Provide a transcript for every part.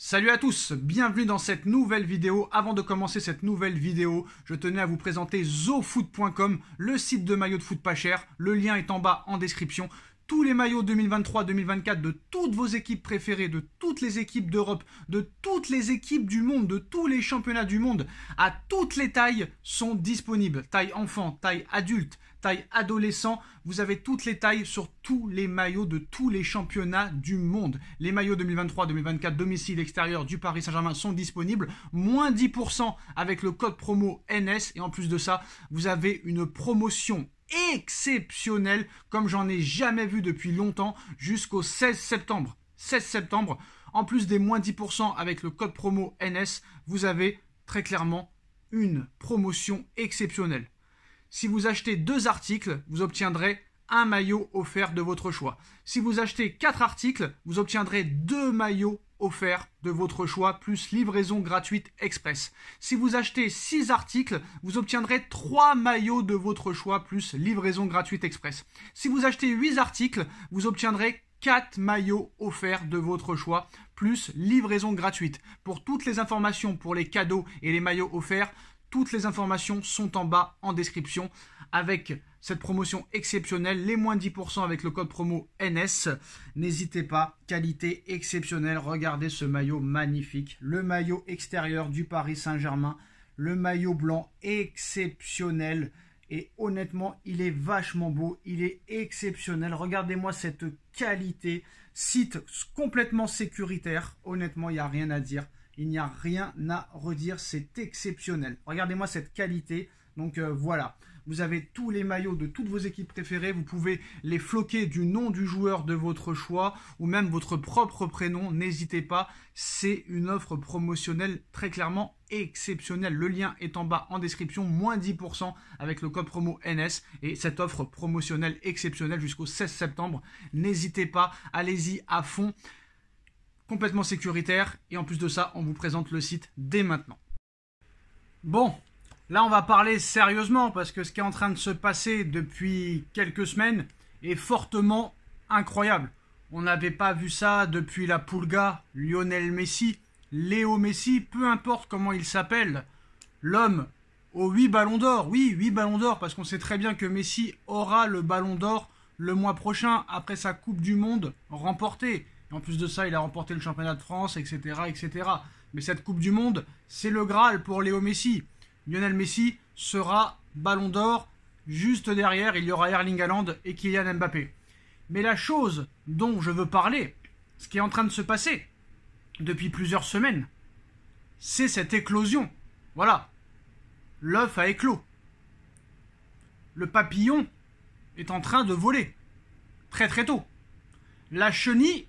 Salut à tous, bienvenue dans cette nouvelle vidéo. Avant de commencer cette nouvelle vidéo, je tenais à vous présenter zofoot.com, le site de maillots de foot pas cher. Le lien est en bas en description. Tous les maillots 2023-2024 de toutes vos équipes préférées, de toutes les équipes d'Europe, de toutes les équipes du monde, de tous les championnats du monde, à toutes les tailles sont disponibles. Taille enfant, taille adulte, taille adolescent, vous avez toutes les tailles sur tous les maillots de tous les championnats du monde. Les maillots 2023-2024 domicile extérieur du Paris Saint-Germain sont disponibles. Moins 10% avec le code promo NS. Et en plus de ça, vous avez une promotion exceptionnelle comme j'en ai jamais vu depuis longtemps jusqu'au 16 septembre. 16 septembre, en plus des moins 10% avec le code promo NS, vous avez très clairement une promotion exceptionnelle. Si vous achetez 2 articles, vous obtiendrez un maillot offert de votre choix. Si vous achetez 4 articles, vous obtiendrez 2 maillots offerts de votre choix, plus livraison gratuite express. Si vous achetez 6 articles, vous obtiendrez 3 maillots de votre choix, plus livraison gratuite express. Si vous achetez 8 articles, vous obtiendrez 4 maillots offerts de votre choix, plus livraison gratuite. Pour toutes les informations, pour les cadeaux et les maillots offerts, toutes les informations sont en bas en description avec cette promotion exceptionnelle, les moins 10% avec le code promo NS. N'hésitez pas, qualité exceptionnelle. Regardez ce maillot magnifique, le maillot extérieur du Paris Saint-Germain, le maillot blanc exceptionnel. Et honnêtement, il est vachement beau, il est exceptionnel. Regardez-moi cette qualité, site complètement sécuritaire. Honnêtement, il n'y a rien à dire. Il n'y a rien à redire, c'est exceptionnel. Regardez-moi cette qualité. Donc voilà, vous avez tous les maillots de toutes vos équipes préférées. Vous pouvez les floquer du nom du joueur de votre choix ou même votre propre prénom. N'hésitez pas, c'est une offre promotionnelle très clairement exceptionnelle. Le lien est en bas en description, moins 10% avec le code promo NS. Et cette offre promotionnelle exceptionnelle jusqu'au 16 septembre. N'hésitez pas, allez-y à fond. Complètement sécuritaire, et en plus de ça, on vous présente le site dès maintenant. Bon, là on va parler sérieusement, parce que ce qui est en train de se passer depuis quelques semaines est fortement incroyable. On n'avait pas vu ça depuis la Pulga, Lionel Messi, Léo Messi, peu importe comment il s'appelle, l'homme aux 8 ballons d'or. Oui, 8 ballons d'or, parce qu'on sait très bien que Messi aura le ballon d'or le mois prochain, après sa Coupe du Monde remportée. En plus de ça, il a remporté le championnat de France, etc., etc. Mais cette Coupe du Monde, c'est le Graal pour Léo Messi. Lionel Messi sera ballon d'or. Juste derrière, il y aura Erling Haaland et Kylian Mbappé. Mais la chose dont je veux parler, ce qui est en train de se passer depuis plusieurs semaines, c'est cette éclosion. Voilà. L'œuf a éclos. Le papillon est en train de voler. Très très tôt. La chenille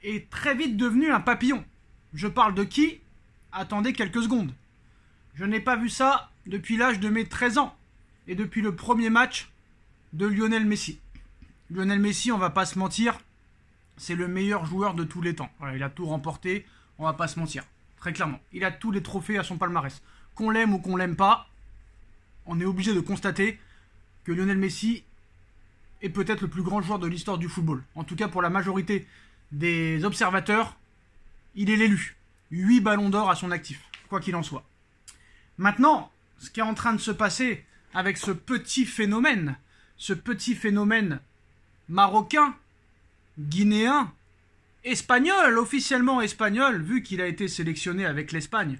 est très vite devenu un papillon. Je parle de qui? Attendez quelques secondes. Je n'ai pas vu ça depuis l'âge de mes 13 ans et depuis le premier match de Lionel Messi. Lionel Messi, on va pas se mentir, c'est le meilleur joueur de tous les temps. Voilà, il a tout remporté, on va pas se mentir. Très clairement, il a tous les trophées à son palmarès. Qu'on l'aime ou qu'on l'aime pas, on est obligé de constater que Lionel Messi est peut-être le plus grand joueur de l'histoire du football. En tout cas, pour la majorité des observateurs, il est l'élu. 8 ballons d'or à son actif, quoi qu'il en soit. Maintenant, ce qui est en train de se passer avec ce petit phénomène marocain, guinéen, espagnol, officiellement espagnol, vu qu'il a été sélectionné avec l'Espagne,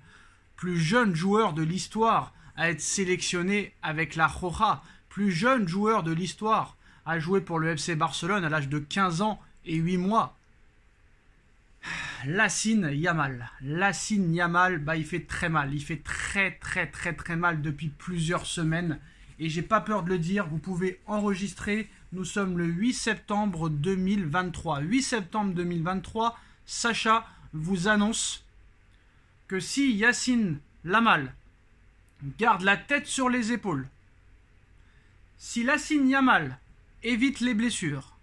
plus jeune joueur de l'histoire à être sélectionné avec la Roja, plus jeune joueur de l'histoire à jouer pour le FC Barcelone à l'âge de 15 ans et 8 mois. Lamine Yamal, il fait très mal. Il fait très mal depuis plusieurs semaines. Et j'ai pas peur de le dire, vous pouvez enregistrer. Nous sommes le 8 septembre 2023. 8 septembre 2023, Sacha vous annonce que si Lamine Yamal garde la tête sur les épaules, si Lamine Yamal évite les blessures,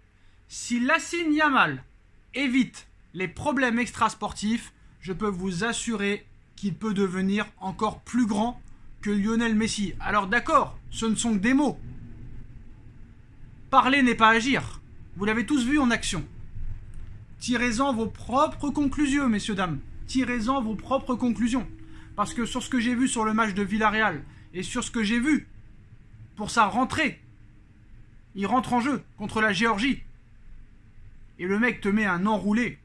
si Lamine Yamal évite les problèmes extrasportifs, je peux vous assurer qu'il peut devenir encore plus grand que Lionel Messi. Alors d'accord, ce ne sont que des mots. Parler n'est pas agir. Vous l'avez tous vu en action. tirez-en vos propres conclusions, messieurs, dames. Tirez-en vos propres conclusions. Parce que sur ce que j'ai vu sur le match de Villarreal et sur ce que j'ai vu pour sa rentrée, il rentre en jeu contre la Géorgie. Et le mec te met un enroulé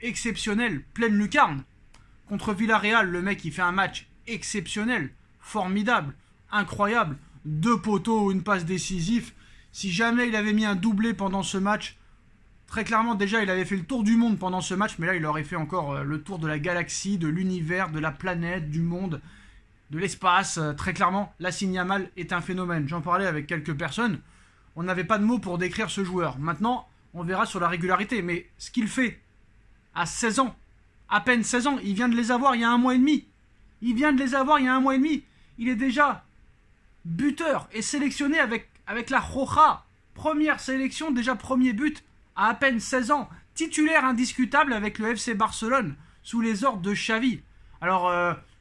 exceptionnel, pleine lucarne. Contre Villarreal, le mec il fait un match exceptionnel, formidable, incroyable. 2 poteaux, une passe décisive. Si jamais il avait mis un doublé pendant ce match, très clairement déjà il avait fait le tour du monde pendant ce match, mais là il aurait fait encore le tour de la galaxie, de l'univers, de la planète, du monde, de l'espace. Très clairement, Lamine Yamal est un phénomène. J'en parlais avec quelques personnes, on n'avait pas de mots pour décrire ce joueur. Maintenant, on verra sur la régularité, mais ce qu'il fait à 16 ans, à peine 16 ans, il vient de les avoir il y a 1 mois et demi. Il vient de les avoir il y a 1 mois et demi. Il est déjà buteur et sélectionné avec la Roja. Première sélection, déjà premier but à peine 16 ans. Titulaire indiscutable avec le FC Barcelone sous les ordres de Xavi. Alors,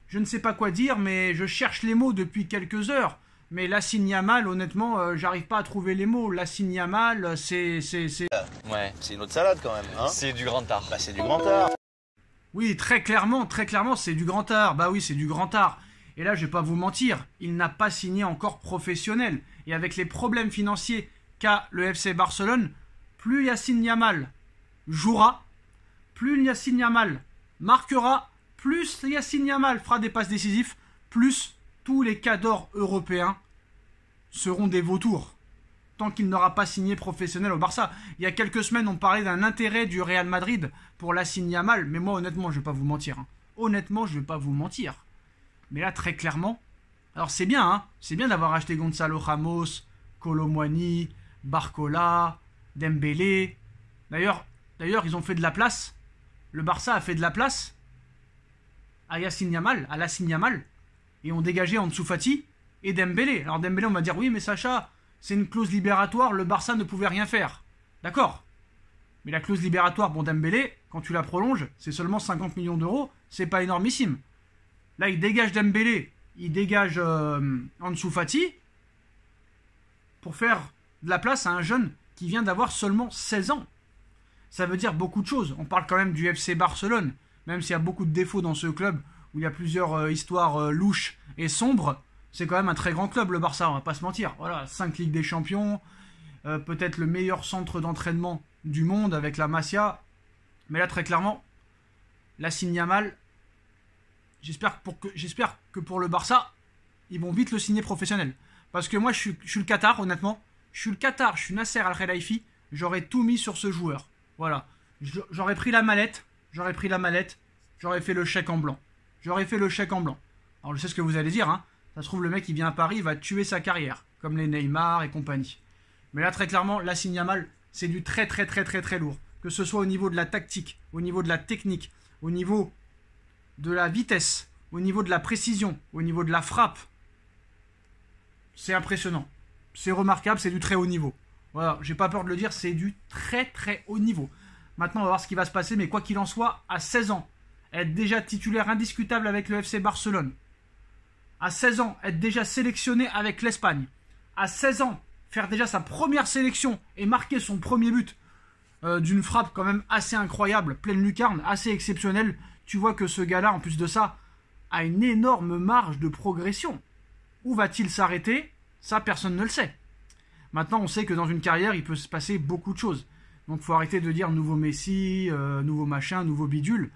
je ne sais pas quoi dire, mais je cherche les mots depuis quelques heures. Mais Lamine Yamal, honnêtement, j'arrive pas à trouver les mots. Lamine Yamal, c'est... Ouais, c'est une autre salade quand même, hein. C'est du grand art. Bah c'est du grand art. Oui, très clairement, c'est du grand art. Bah oui, c'est du grand art. Et là, je vais pas vous mentir, il n'a pas signé encore professionnel. Et avec les problèmes financiers qu'a le FC Barcelone, plus Lamine Yamal jouera, plus Lamine Yamal marquera, plus Lamine Yamal fera des passes décisives, plus tous les cadors européens seront des vautours. Tant qu'il n'aura pas signé professionnel au Barça. Il y a quelques semaines, on parlait d'un intérêt du Real Madrid pour Lamine Yamal. Mais moi, honnêtement, je vais pas vous mentir. Honnêtement, je vais pas vous mentir. Mais là, très clairement, alors c'est bien, c'est bien d'avoir acheté Gonzalo Ramos, Kolo Muani, Barcola, Dembélé. D'ailleurs, ils ont fait de la place. Le Barça a fait de la place à Lamine Yamal, et ont dégagé Ansu Fati et Dembélé. Alors Dembélé, on va dire, oui, mais Sacha, c'est une clause libératoire, le Barça ne pouvait rien faire. D'accord. Mais la clause libératoire, bon, Dembélé, quand tu la prolonges, c'est seulement 50 millions d'euros, c'est pas énormissime. Là, il dégage Dembélé, il dégage Ansu Fati pour faire de la place à un jeune qui vient d'avoir seulement 16 ans. Ça veut dire beaucoup de choses. On parle quand même du FC Barcelone, même s'il y a beaucoup de défauts dans ce club, où il y a plusieurs histoires louches et sombres. C'est quand même un très grand club, le Barça, on va pas se mentir. Voilà, 5 Ligues des Champions, peut-être le meilleur centre d'entraînement du monde avec la Masia. Mais là, très clairement, Lamine Yamal, j'espère que pour le Barça, ils vont vite le signer professionnel. Parce que moi, je suis le Qatar, honnêtement. Je suis Nasser Al-Khelaifi. J'aurais tout mis sur ce joueur. Voilà. J'aurais pris la mallette. J'aurais fait le chèque en blanc. Alors, je sais ce que vous allez dire, hein. Ça se trouve, le mec, il vient à Paris, il va tuer sa carrière. Comme les Neymar et compagnie. Mais là, très clairement, Lamine Yamal, c'est du très lourd. Que ce soit au niveau de la tactique, au niveau de la technique, au niveau de la vitesse, au niveau de la précision, au niveau de la frappe. C'est impressionnant. C'est remarquable, c'est du très haut niveau. Voilà, j'ai pas peur de le dire, c'est du très haut niveau. Maintenant, on va voir ce qui va se passer, mais quoi qu'il en soit, à 16 ans, être déjà titulaire indiscutable avec le FC Barcelone. À 16 ans, être déjà sélectionné avec l'Espagne. À 16 ans, faire déjà sa première sélection et marquer son premier but d'une frappe quand même assez incroyable, pleine lucarne, assez exceptionnelle. Tu vois que ce gars-là, en plus de ça, a une énorme marge de progression. Où va-t-il s'arrêter? Ça, personne ne le sait. Maintenant, on sait que dans une carrière, il peut se passer beaucoup de choses. Donc, il faut arrêter de dire nouveau Messi, nouveau machin, nouveau bidule.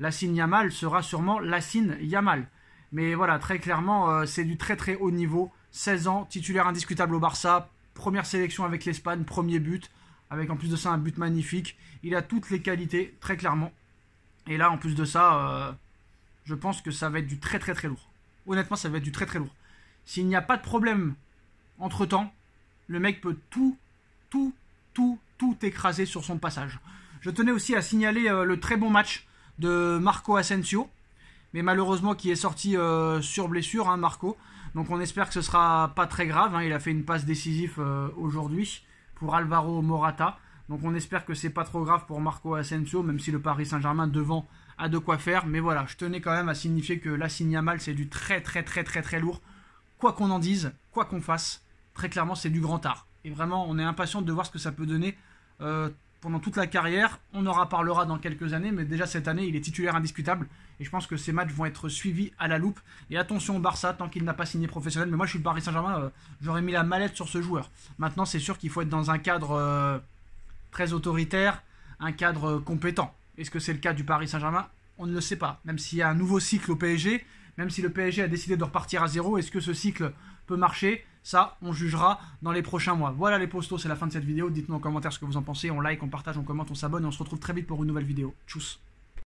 Lamine Yamal sera sûrement Lamine Yamal. Mais voilà, très clairement, c'est du très haut niveau. 16 ans, titulaire indiscutable au Barça, première sélection avec l'Espagne, premier but, avec en plus de ça un but magnifique. Il a toutes les qualités, très clairement. Et là, en plus de ça, je pense que ça va être du très lourd. Honnêtement, ça va être du très lourd. S'il n'y a pas de problème entre-temps, le mec peut tout écraser sur son passage. Je tenais aussi à signaler le très bon match de Marco Asensio, mais malheureusement qui est sorti sur blessure, hein, Marco. Donc on espère que ce sera pas très grave, hein. Il a fait une passe décisive aujourd'hui pour Alvaro Morata. Donc on espère que c'est pas trop grave pour Marco Asensio, même si le Paris Saint-Germain devant a de quoi faire. Mais voilà, je tenais quand même à signifier que Lamine Yamal, c'est du très lourd. Quoi qu'on en dise, quoi qu'on fasse, très clairement c'est du grand art. Et vraiment, on est impatient de voir ce que ça peut donner pendant toute la carrière. On en reparlera dans quelques années, mais déjà cette année, il est titulaire indiscutable. Et je pense que ces matchs vont être suivis à la loupe. Et attention au Barça, tant qu'il n'a pas signé professionnel. Mais moi, je suis le Paris Saint-Germain, j'aurais mis la mallette sur ce joueur. Maintenant, c'est sûr qu'il faut être dans un cadre très autoritaire, un cadre compétent. Est-ce que c'est le cas du Paris Saint-Germain? On ne le sait pas. Même s'il y a un nouveau cycle au PSG, même si le PSG a décidé de repartir à zéro, est-ce que ce cycle peut marcher? Ça, on jugera dans les prochains mois. Voilà les postos, c'est la fin de cette vidéo. Dites-nous en commentaire ce que vous en pensez. On like, on partage, on commente, on s'abonne et on se retrouve très vite pour une nouvelle vidéo. Tchuss.